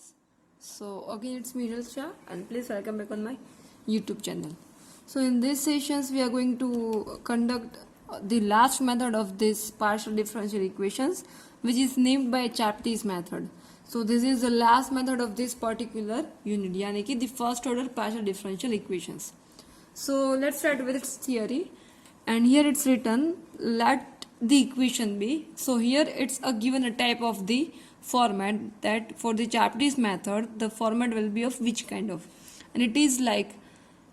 guys. So again it's me Shah and please welcome back on my YouTube channel. So in these sessions we are going to conduct the last method of this partial differential equations, which is named by Chaptie's method. So this is the last method of this particular unit, yani ki the first order partial differential equations. So let's start with its theory, and here it's written let the equation be. So here it's a given a type of the format that for the Chaptie's method the format will be of which kind of, and it is like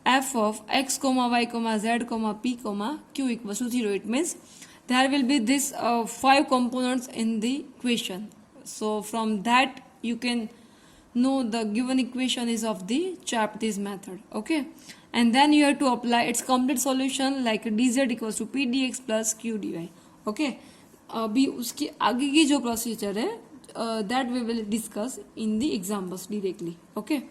f of x comma y comma z comma p comma q equals to 0. It means there will be this 5 components in the equation. So from that you can know the given equation is of the Chaptie's method. Okay, and then you have to apply its complete solution like dz equals to p dx plus q dy. Okay, अभी उसकी आगे की जो procedure है that we will discuss in the examples directly. Okay,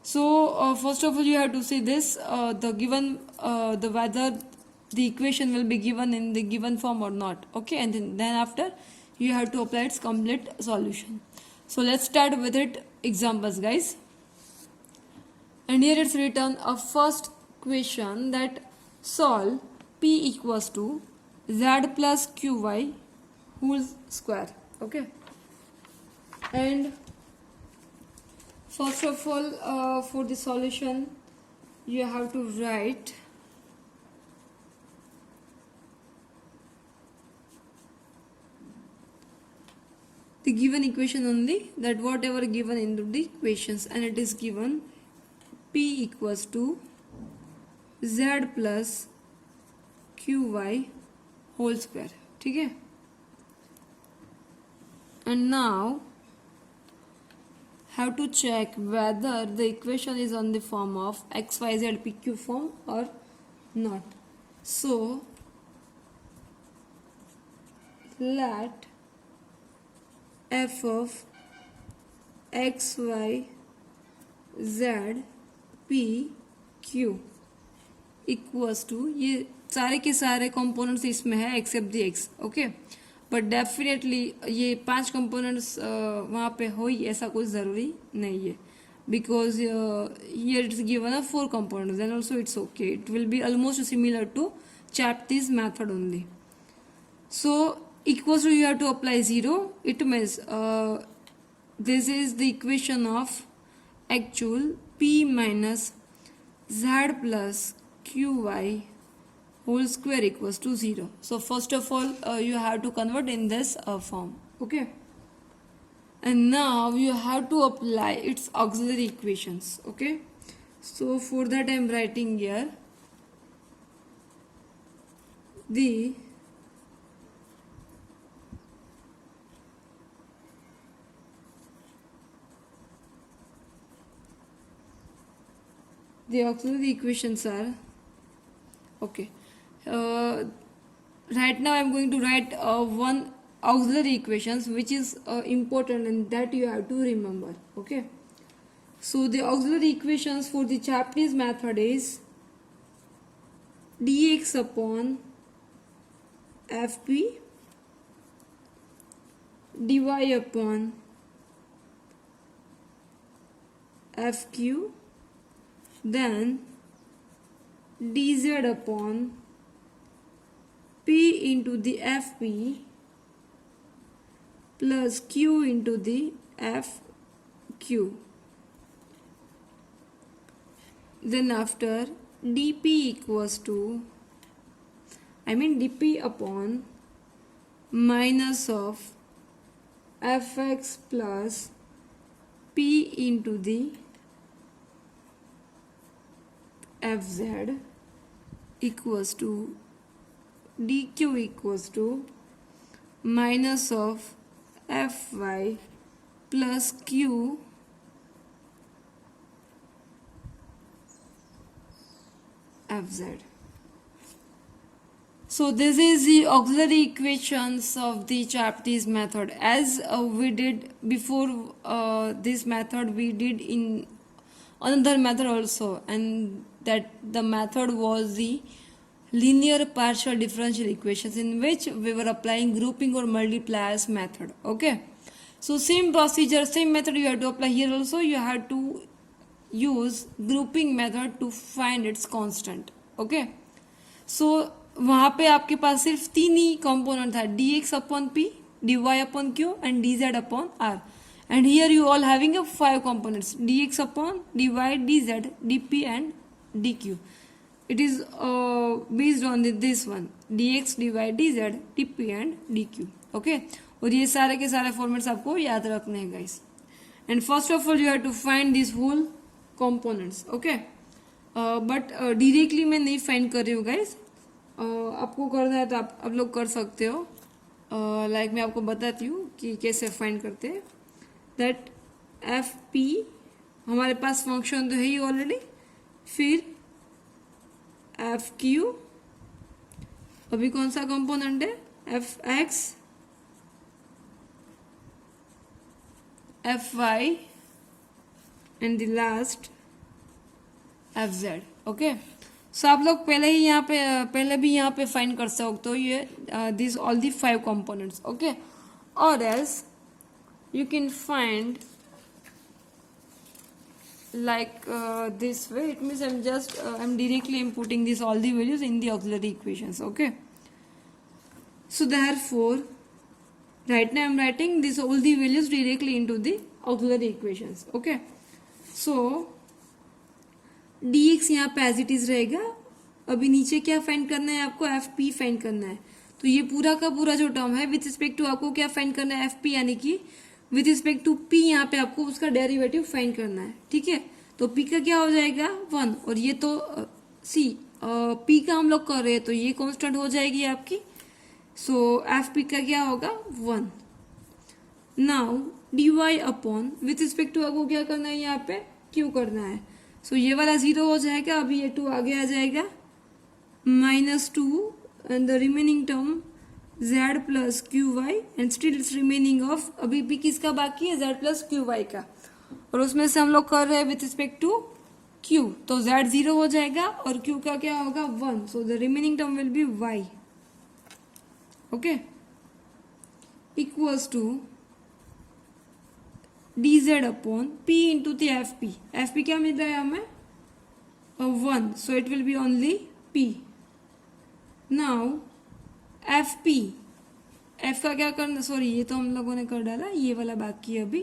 so first of all you have to see this the given the whether the equation will be given in the given form or not. Okay, and then after you have to apply its complete solution. So let's start with it examples, guys. And here it's written a first question that solve p equals to z plus qy whole square. Okay, and first of all for the solution you have to write the given equation only, that whatever given into the equations, and it is given p equals to z plus qy whole square. ठीक है, and now have to check whether the equation is on the form of x y z p q form or not. So let f of x y z p q equals to, ये सारे के सारे components इसमें है except the x. Okay, but definitely ये 5 components वहाँ पे हो ही ऐसा कोई ज़रूरी नहीं है, because here it's given a 4 components, then also it's okay, it will be almost similar to Chaptie's method only. So equals to you have to apply 0. It means this is the equation of actual p minus z plus qy whole square equals to 0. So first of all you have to convert in this form. Okay, and now you have to apply its auxiliary equations. Okay, so for that I am writing here the auxiliary equations are okay. Right now I am going to write one auxiliary equations which is important and that you have to remember. Okay, so the auxiliary equations for the Chaptie's method is dx upon fp dy upon fq, then dz upon p into the fp plus q into the fq, then after dp equals to dp upon minus of fx plus p into the fz equals to dq equals to minus of fy plus q fz. So this is the auxiliary equations of the Chaptie's method. As we did before this method, we did in another method also, and that the method was the linear partial differential equations, in which we were applying grouping or multipliers method. Okay, So same procedure, same method you have to apply here also. You have to use grouping method to find its constant. Okay. So वहाँ पे आपके पास सिर्फ तीन ही component था, d x upon p, d y upon q and d z upon r. And here you all having a 5 components, dx upon dy, dz, dp and dq. It is based on this one, dx, dy, dz, dp and dq. Okay. और ये सारे के सारे formats आपको याद रखने हैं guys. And first of all you have to find this whole components. Okay. But directly मैं नहीं फाइंड कर रही हूँ गाइस. आपको करना है तो आप लोग कर सकते हो. लाइक मैं आपको बताती हूँ कि कैसे फाइंड करते हैं. दैट एफ पी हमारे पास फंक्शन तो है ही ऑलरेडी. फिर एफ क्यू, अभी कौन सा कंपोनेंट है, F X, F Y and the last F Z. Okay. So आप लोग पहले ही यहाँ पे पहले भी यहाँ पे फाइंड कर सकते हो ये this all the 5 components. Okay. और else you can find like this way. It means I'm directly inputting this all the values in the auxiliary equations. Okay. So therefore right now I'm writing this all the values directly into the auxiliary equations. Okay. So dx यहाँ पे as it is रहेगा. अभी नीचे क्या find करना है आपको, F P find करना है. तो ये पूरा का पूरा जो टर्म है विथ रिस्पेक्ट टू आपको क्या फाइंड करना है, एफ पी, यानी कि विथ रिस्पेक्ट टू पी यहाँ पे आपको उसका डेरिवेटिव फाइंड करना है. ठीक है. तो पी का क्या हो जाएगा 1, और ये तो सी पी का हम लोग कर रहे हैं तो ये कांस्टेंट हो जाएगी आपकी. सो एफ पी का क्या होगा 1. Now d y upon with respect to आपको क्या करना है, यहाँ पे क्यू करना है. सो ये वाला 0 हो जाएगा. अभी ये 2 आगे आ जाएगा, -2 and the remaining term z plus qy and still it's remaining of, अभी भी किसका बाकी है, z plus qy का, और उसमें से हम लोग कर रहे हैं विथ रिस्पेक्ट टू q. तो z 0 हो जाएगा और q का क्या होगा 1. So the remaining term will be y. Okay. Equals to dz upon p into the f p. F p क्या मिल रहा है हमें 1. So it will be only p. Now f p, f का क्या करना, सॉरी ये तो हम लोगों ने कर डाला, ये वाला बाकी है अभी.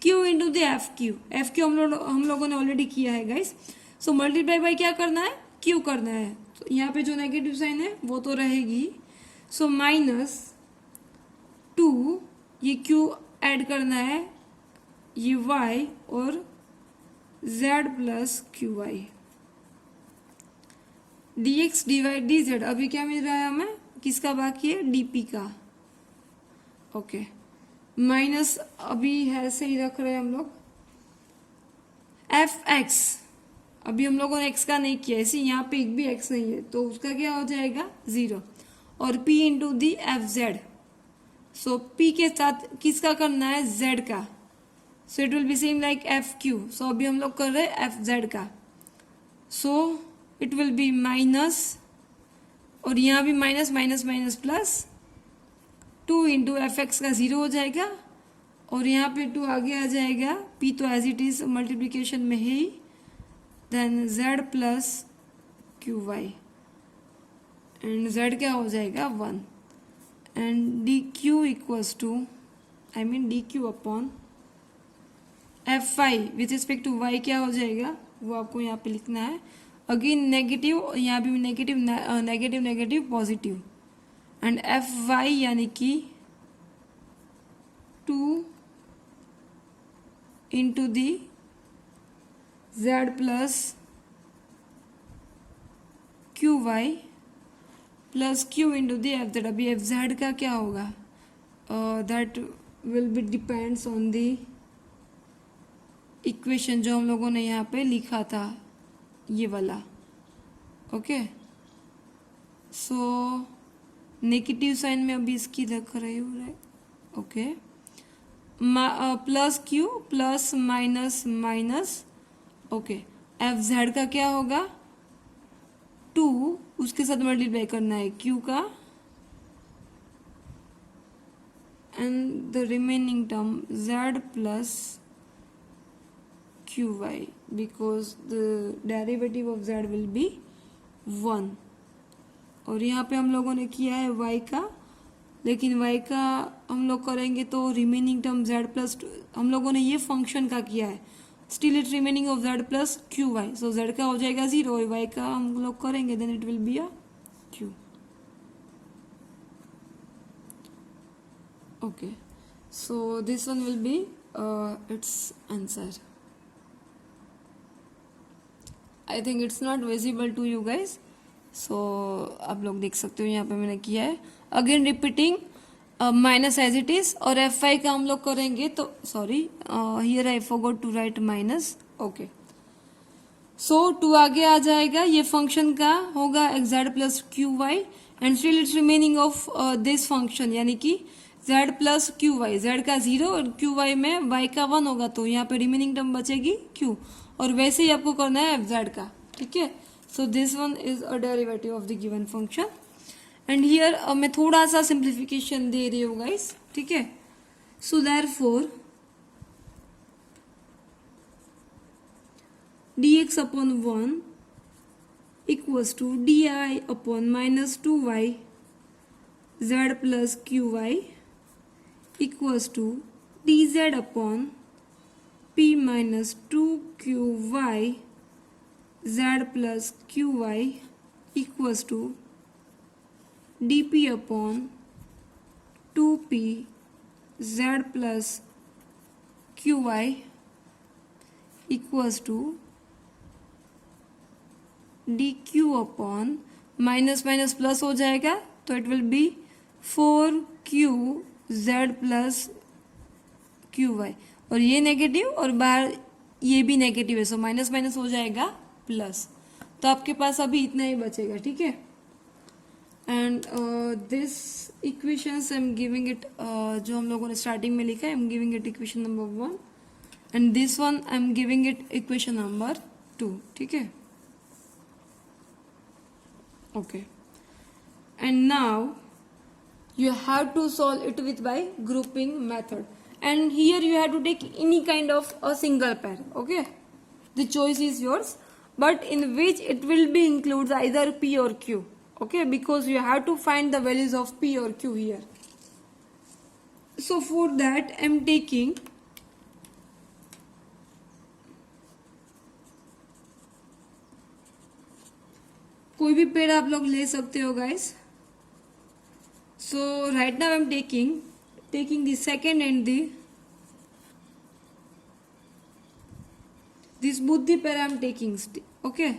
Q into the F Q. F Q हम लोगों ने ऑलरेडी किया है गाइस. सो मल्टीप्लाई बाई क्या करना है, क्यू करना है. तो यहाँ पे जो नेगेटिव साइन है वो तो रहेगी. सो -2, ये क्यू ऐड करना है, ये वाई और z plus Q y. dx dy dz अभी क्या मिल रहा है हमें, किसका बाकी है, dp का. ओके. माइनस अभी ऐसे ही रख रहे हैं हम लोग. एफ एक्स, अभी हम लोगों ने x का नहीं किया, इसी यहाँ पे एक भी x नहीं है तो उसका क्या हो जाएगा 0. और p into the F Z. So p के साथ किसका करना है, z का. So it will be same like F Q. So अभी हम लोग कर रहे हैं एफ जेड का. So it will be minus, और यहाँ भी minus minus minus plus 2 into F X का 0 हो जाएगा, और यहाँ पे 2 आगे आ जाएगा. p तो एज इट इज मल्टीप्लीकेशन में है ही. Then z plus Q Y and z क्या हो जाएगा 1. And D Q equals to, I mean D Q upon F Y with respect to Y क्या हो जाएगा वो आपको यहाँ पे लिखना है. अगेन नेगेटिव, यहाँ भी negative negative negative positive. And F Y यानी कि 2 into the Z plus Q Y plus Q into the F Z. अभी एफ जेड का क्या होगा, that will be depends on the equation जो हम लोगों ने यहाँ पे लिखा था, ये वाला. ओके. सो नेगेटिव साइन में अभी इसकी रख रही हूँ, right. Okay. Plus Q plus minus minus. Okay. F Z का क्या होगा 2, उसके साथ मल्टीप्लाई करना है क्यू का and the remaining term z plus qy, because the derivative of z will be 1. और यहाँ पे हम लोगों ने किया है y का, लेकिन y का हम लोग करेंगे तो रिमेनिंग टर्म z प्लस, हम लोगों ने ये फंक्शन का किया है, still it remaining of z plus Q y, so z का हो जाएगा 0 और y का हम लोग करेंगे then it will be a q. Okay, so this one will be its answer. I think it's not visible to you guys, so आप लोग देख सकते हो यहाँ पे मैंने किया है. Again repeating minus as it is, और एफ आई का हम लोग करेंगे तो sorry here I forgot to write minus. Okay, so two आगे आ जाएगा, ये फंक्शन का होगा x plus Q Y and still it's remaining of this function, यानी कि z plus Q y, Z का 0 और क्यू वाई में y का 1 होगा तो यहाँ पे रिमेनिंग टर्म बचेगी q, और वैसे ही आपको करना है z का. ठीक है, so this one is a derivative of the given function. And here मैं थोड़ा सा सिंप्लीफिकेशन दे रही हूँ गाइस. ठीक है, so therefore dx upon 1 equals to d upon minus 2y z plus Q y equals to dz upon p minus 2qy z plus qy equals to dp upon 2p z plus qy equals to dq upon minus minus plus हो जाएगा तो it will be 4q z plus Q y, और ये negative और बाहर ये भी negative है, सो माइनस माइनस हो जाएगा प्लस, तो आपके पास अभी इतना ही बचेगा. ठीक है, and this equations I am giving it, जो हम लोगों ने स्टार्टिंग में लिखा है, I am giving it equation number 1 and this one I am giving it equation number 2. ठीक है, okay, and now you have to solve it with by grouping method, and here you have to take any kind of a single pair. Okay, the choice is yours, but in which it will be includes either p or q. Okay, because you have to find the values of p or q here. So for that I am taking कोई भी पेड़ आप लोग ले सकते हो guys. So right now I am taking the second and this buddhi pair I am taking. Okay,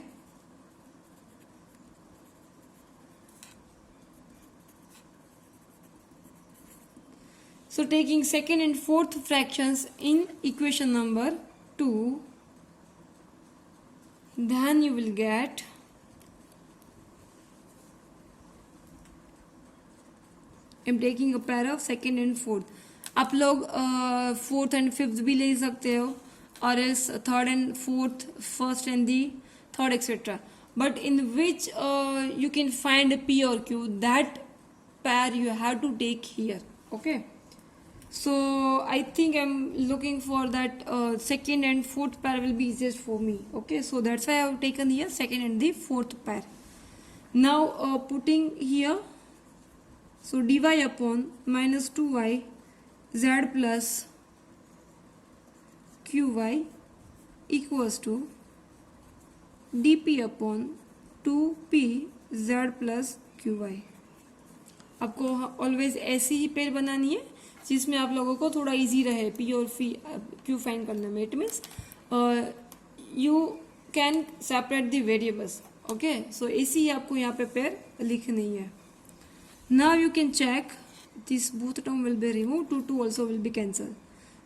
so taking second and fourth fractions in equation number 2, then you will get I am taking a pair of second and fourth. आप लोग fourth and fifth भी ले सकते हो, और else third and fourth, first and the third etcetera, but in which you can find p or q, that pair you have to take here. Okay, so I think I'm looking for that second and fourth pair will be easiest for me. Okay, so that's why I have taken here second and the fourth pair. Now putting here, so dy upon minus 2y z plus qy equals to dp upon 2p z plus qy. आपको always ऐसी ही pair बनानी है जिसमें आप लोगों को थोड़ा easy रहे p और q फाइंड करने में. It means you can separate the variables. Okay, so ऐसी ही आपको यहाँ पे पेयर लिखनी है. Now you can check this both term will be removed, 2 also will be cancelled.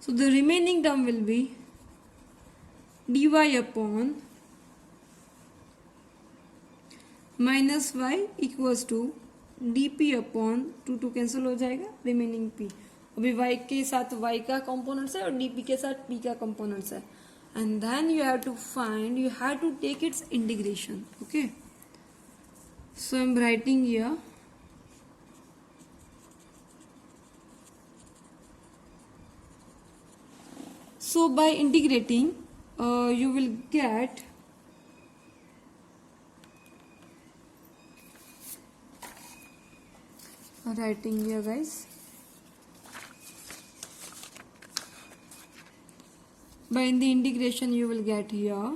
So the remaining term will be dy upon minus y equals to dp upon 2 cancel हो जाएगा, remaining p. अभी y के साथ y का components है और dp के साथ p का components है, and then you have to take its integration. Okay, so I'm writing here So by integrating, you will get writing here, guys. By in the integration, you will get here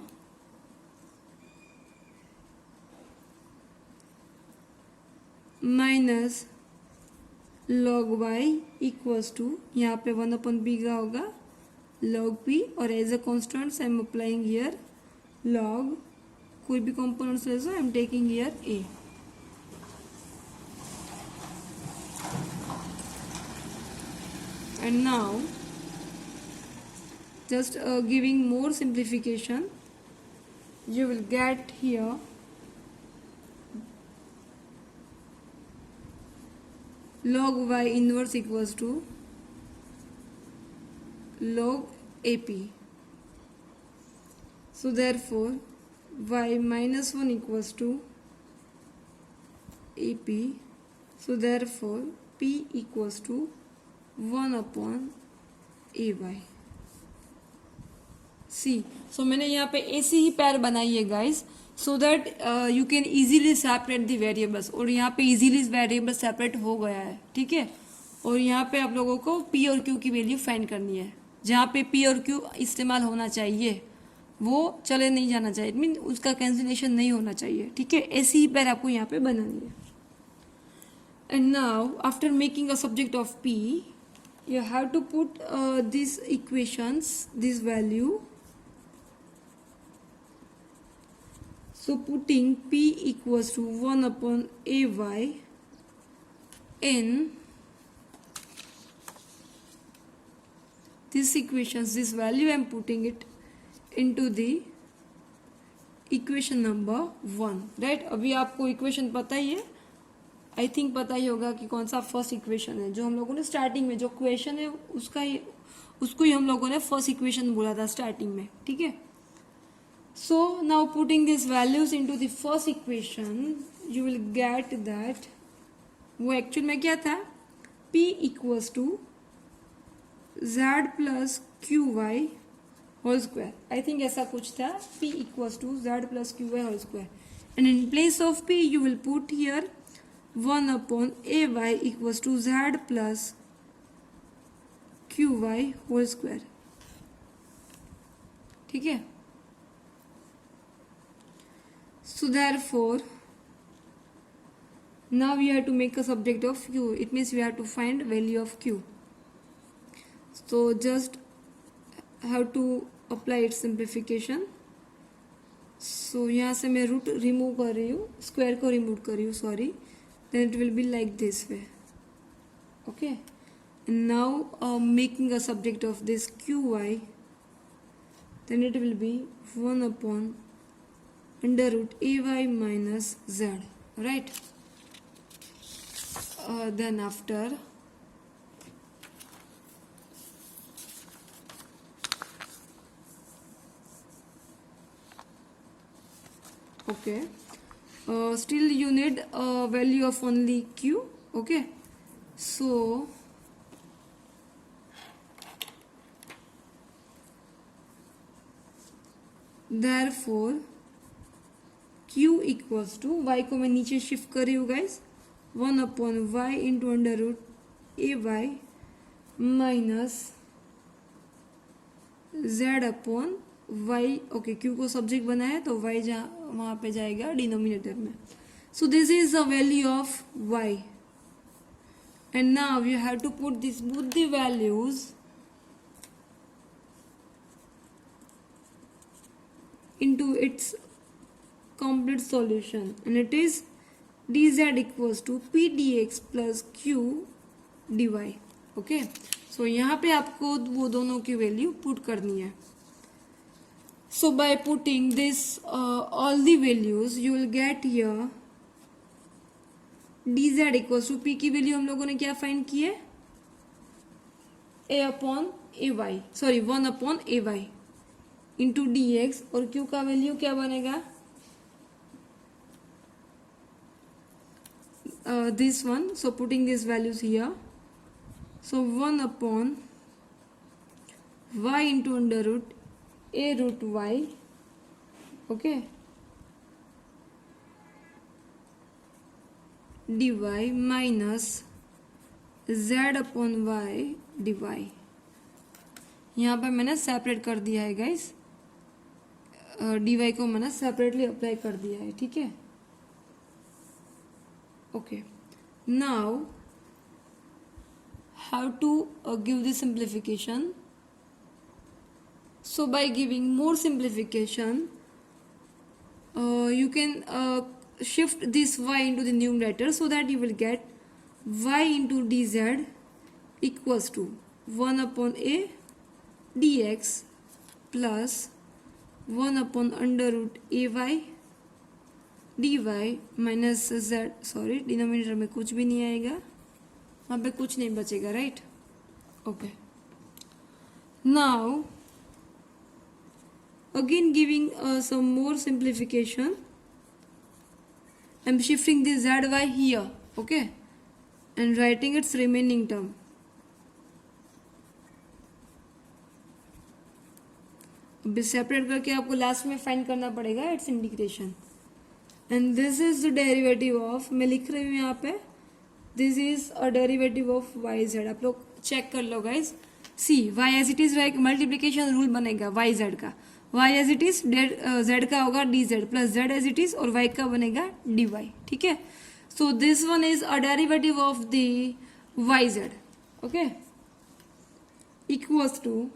minus log y equals to, यहाँ पे 1/p का होगा log p, और as a constant I am applying here log, कोई भी components ले लो, I am taking here a. And now just giving more simplification, you will get here log y inverse equals to log ap. So therefore y minus 1 equals to ap. So therefore p equals to 1/ay. सी, सो मैंने यहाँ पे ऐसी ही पैर बनाई है guys, so that you can easily separate the variables, और यहाँ पे इजीली वेरिएबल सेपरेट हो गया है, ठीक है. और यहाँ पे आप लोगों को पी और क्यू की वैल्यू फाइंड करनी है. जहाँ पे पी और क्यू इस्तेमाल होना चाहिए वो चले नहीं जाना चाहिए, इट मीन उसका कैंसिलेशन नहीं होना चाहिए, ठीक है. ऐसी ही पैर आपको यहाँ पे बनानी है. And now after making a subject of P, you have to put these equations, this value. So putting p equals to 1/ay in this equations, this value I am putting it into the equation number 1, right. अभी आपको equation पता ही है, I think पता ही होगा कि कौन सा first equation है, जो हम लोगों ने स्टार्टिंग में जो क्वेश्चन है उसको ही हम लोगों ने फर्स्ट इक्वेशन बोला था स्टार्टिंग में, ठीक है. So now putting this values into the first equation, you will get that वो एक्चुअल में क्या था, p equals to z plus Q y whole square. I think ऐसा कुछ था, p equals to z plus Q y whole square. And in place of p you will put here 1/ay equals to z plus qy whole square, ठीक है. So therefore now we have to make a subject of q, it means we have to find value of q. So just have to apply its simplification. So यहाँ से मैं root remove कर रही हूँ, square को remove कर रही हूँ, sorry. Then it will be like this way, okay. And now making a subject of this qy, then it will be 1/√ay minus z, right. Then after okay, still you need a value of only q, okay. So therefore q equals to, y को मैं नीचे shift कर रही हूँ guys, 1/y इंटू √ay minus z/y. Okay, q को subject बनाया तो y वहाँ पे जाएगा डिनोमिनेटर में. So this is the value of y. And now you have to put this both the values into its complete solution, and it is dz equals to p dx plus q dy, okay. So यहाँ पे आपको वो दोनों की value put करनी है. So by putting this all the values you will get here dz equals to p की value हम लोगों ने क्या फाइंड की है, a/ay, sorry 1/ay into dx, और q का वैल्यू क्या बनेगा, this one. So putting these values here, so 1/√ay y into under root a root y, okay, dy minus z upon y dy. यहाँ पे मैंने separate कर दिया है गाइस, dy को मैंने सेपरेटली अप्लाई कर दिया है, ठीक है. Okay, now how to give the simplification. So by giving more simplification, you can shift this y into the numerator, so that you will get y into dz equals to 1 upon a dx plus 1 upon under root ay dy minus z, sorry denominator में कुछ भी नहीं आएगा, वहाँ पे कुछ नहीं बचेगा, right. Okay, now again giving some more simplification, I'm shifting the zy here, okay, and writing its remaining term. अभी सेपरेट करके आपको लास्ट में फाइंड करना पड़ेगा its integration. And this is the derivative of, मैं लिख रही हूँ यहाँ पे, this is a derivative of Y Z. आप लोग चेक कर लो guys. See Y as it is like multiplication rule बनेगा वाई जेड का. Y as it is Z का होगा D Z plus Z as it is, और Y का बनेगा डी वाई, ठीक है. So this one is a derivative of the Y Z, okay, equals to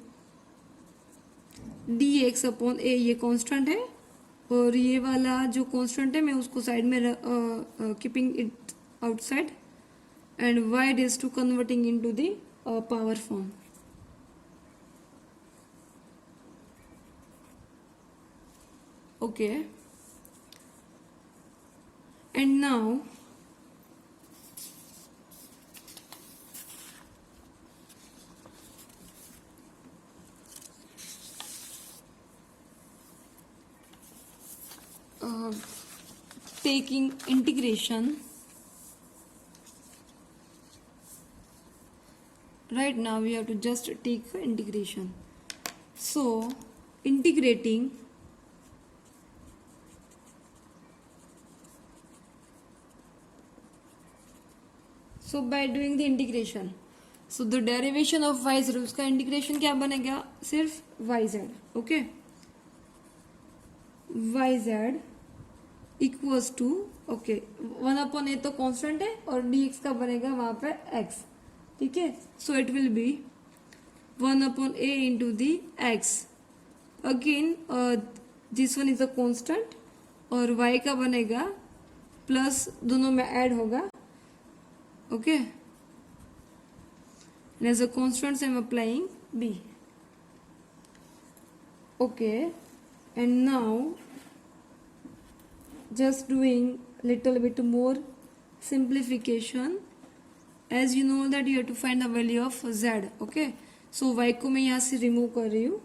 D x upon A, ये constant है, और ये वाला जो कांस्टेंट है मैं उसको साइड में keeping it outside, and y is to converting into the power form. Okay, and now taking integration. Right now we have to just take integration. So integrating so by doing the integration, so the derivation of yz, उसका integration क्या बनेगा, सिर्फ yz, okay, yz equals to, okay, 1 upon A तो constant है और dx का बनेगा वहां पे x, ठीक है. सो it will B 1 upon A into the x, again this one is a constant, और y का बनेगा प्लस, दोनों में ऐड होगा, okay, and as a constant I am applying b. Okay, and now just doing little bit more simplification. As you know that you have to find the value of z, okay, so y को मैं यहाँ से remove कर रही हूँ,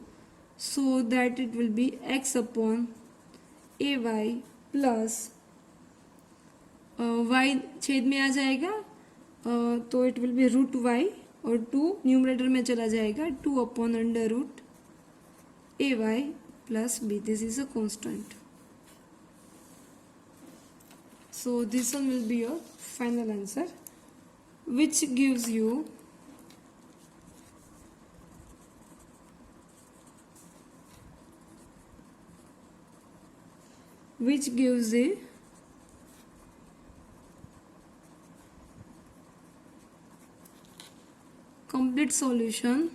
so that it will be x upon ay plus y छेद में आ जाएगा, तो it will be root y, और 2 न्यूमरेटर में चला जाएगा, 2 upon under root a y plus b. This is a constant. So this one will be your final answer, which gives you a complete solution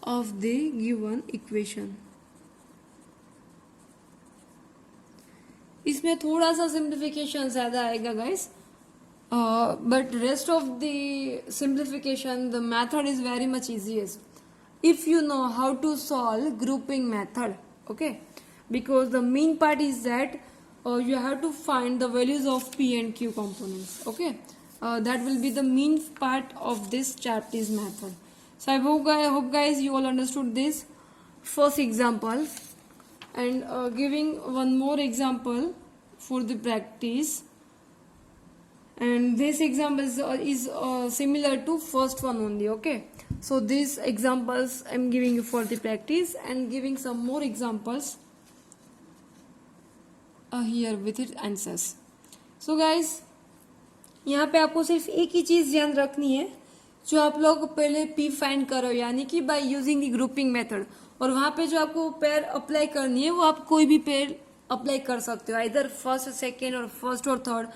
of the given equation. इसमें थोड़ा सा simplification ज़्यादा आएगा guys, but rest of the simplification, the method is very much easiest if you know how to solve grouping method, okay, because the main part is that you have to find the values of p and q components, okay, that will be the main part of this Chaptier's method. So I hope guys you all understood this first example, and giving one more example for the practice, and this example is similar to first one only. Okay, so these examples I'm giving you for the practice and giving some more examples here with its answers. So guys, यहाँ पे आपको सिर्फ एक ही चीज़ ध्यान रखनी है, जो आप लोग पहले P फाइंड करो यानी कि by using the grouping method, और वहाँ पे जो आपको पेयर अप्लाई करनी है वो आप कोई भी पेयर अप्लाई कर सकते हो, इधर फर्स्ट सेकेंड और फर्स्ट और थर्ड,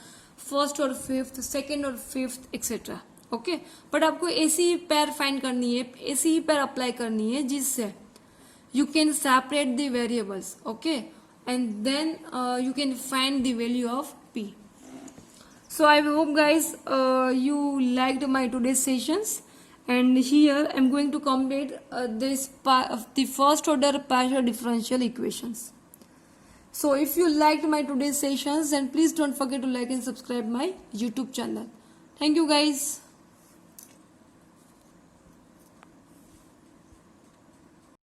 फर्स्ट और फिफ्थ, सेकेंड और फिफ्थ एक्सेट्रा. ओके, बट आपको ऐसी पेयर फाइंड करनी है, ऐसी ही पेयर अप्लाई करनी है जिससे you can separate the variables. Okay, and then you can find the value of P. So I hope guys you liked my today's sessions, and here I'm going to complete this part of the first order partial differential equations. So if you liked my today's sessions, then please don't forget to like and subscribe my YouTube channel. Thank you guys.